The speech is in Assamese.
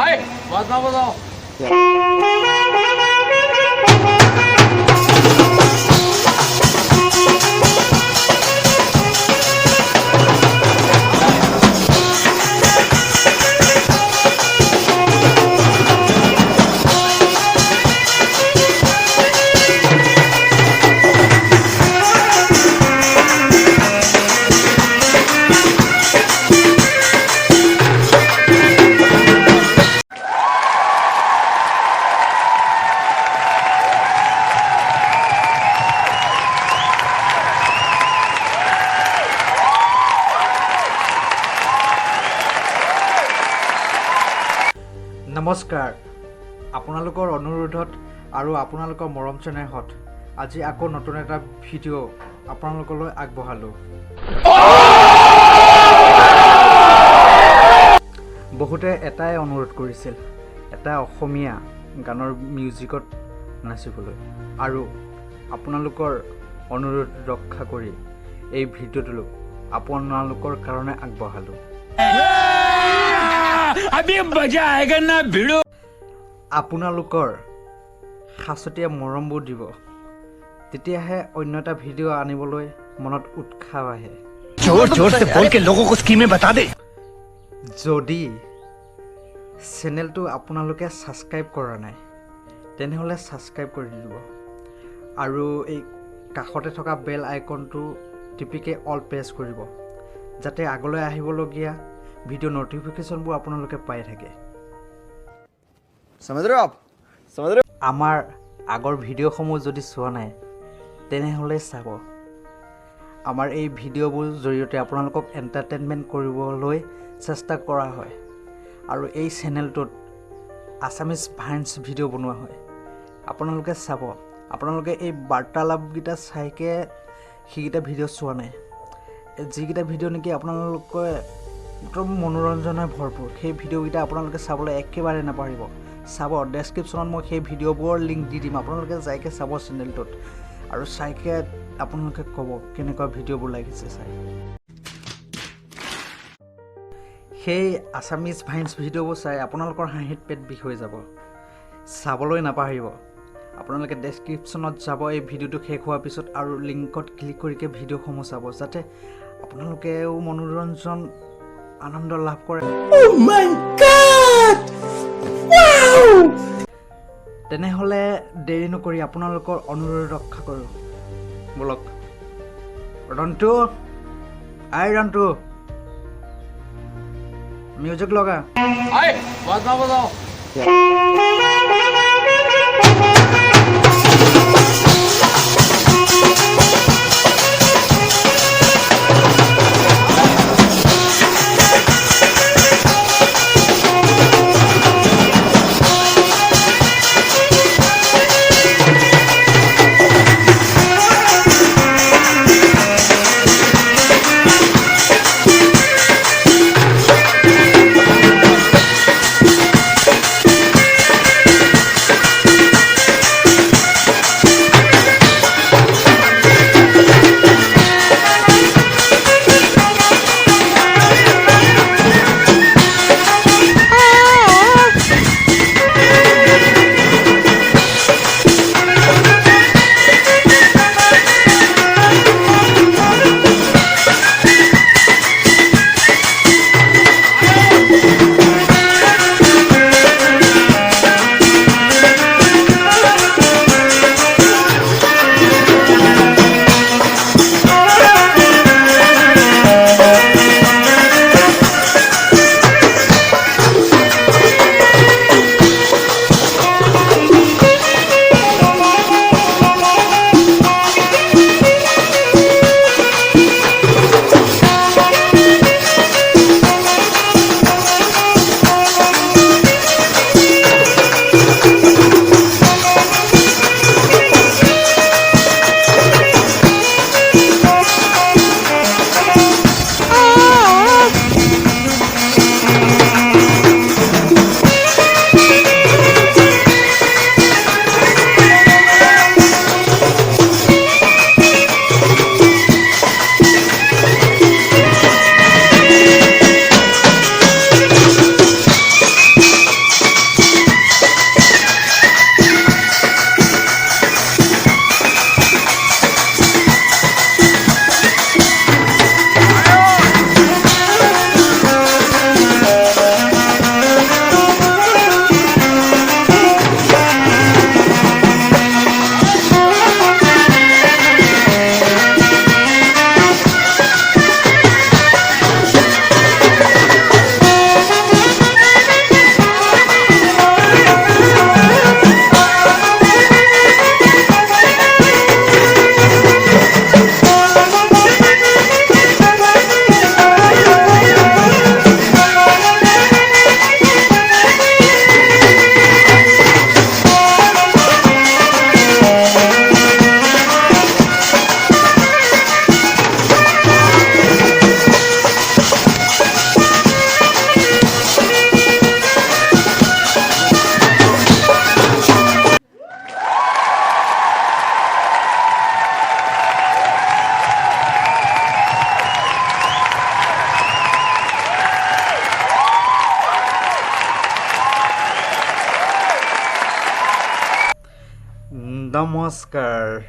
আই বাজনা বজাও। নমস্কাৰ, আপোনালোকৰ অনুৰোধত আৰু আপোনালোকৰ মৰম চেনেহত আজি আকৌ নতুন এটা ভিডিঅ' আপোনালোকলৈ আগবঢ়ালোঁ। বহুতে এটাই অনুৰোধ কৰিছিল, এটা অসমীয়া গানৰ মিউজিকত নাচিবলৈ, আৰু আপোনালোকৰ অনুৰোধ ৰক্ষা কৰি এই ভিডিঅ'টো আপোনালোকৰ কাৰণে আগবঢ়ালোঁ। আপোনালোকৰ সাঁচতীয়া মৰমবোৰ দিব, তেতিয়াহে অন্য এটা ভিডিঅ' আনিবলৈ মনত উৎসাহ আহে। যদি চেনেলটো আপোনালোকে ছাবস্ক্ৰাইব কৰা নাই তেনেহ'লে ছাবস্ক্ৰাইব কৰি দিব, আৰু এই কাষতে থকা বেল আইকনটো টিপিকে অল প্ৰেছ কৰিব, যাতে আগলৈ আহিবলগীয়া ভিডিঅ' ন'টিফিকেশ্যনবোৰ আপোনালোকে পাই থাকে। আমাৰ আগৰ ভিডিঅ'সমূহ যদি চোৱা নাই তেনেহ'লে চাব। আমাৰ এই ভিডিঅ'বোৰ জৰিয়তে আপোনালোকক এণ্টাৰটেইনমেণ্ট কৰিবলৈ চেষ্টা কৰা হয়, আৰু এই চেনেলটোত আছামিজ ভাইন্স ভিডিঅ' বনোৱা হয়। আপোনালোকে চাব। আপোনালোকে এই বাৰ্তালাপকেইটা চাইকে সেইকেইটা ভিডিঅ' চোৱা নাই, যিকেইটা ভিডিঅ' নেকি আপোনালোকে একদম মনোৰঞ্জনে ভৰপূৰ, সেই ভিডিঅ'কেইটা আপোনালোকে চাবলৈ একেবাৰে নাপাহৰিব। চাব, ডেছক্ৰিপশ্যনত মই সেই ভিডিঅ'বোৰৰ লিংক দি দিম, আপোনালোকে যাইকে চাব চেনেলটোত, আৰু চাইকে আপোনালোকে ক'ব কেনেকুৱা ভিডিঅ'বোৰ লাগিছে চাই। সেই আছামিজ ভাইন্স ভিডিঅ'বোৰ চাই আপোনালোকৰ হাঁহিত পেট বিষ হৈ যাব। চাবলৈ নাপাহৰিব। আপোনালোকে ডেছক্ৰিপশ্যনত যাব এই ভিডিঅ'টো শেষ হোৱাৰ পিছত, আৰু লিংকত ক্লিক কৰিকে ভিডিঅ'সমূহ চাব, যাতে আপোনালোকেও মনোৰঞ্জন আনন্দ লাভ কৰে। তেনেহ'লে দেৰি নকৰি আপোনালোকৰ অনুৰোধ ৰক্ষা কৰোঁ, বলক। ৰন্টু, ৰন্টু, মিউজিক লগা। আই বাজনা বজাও। নমস্কাৰ।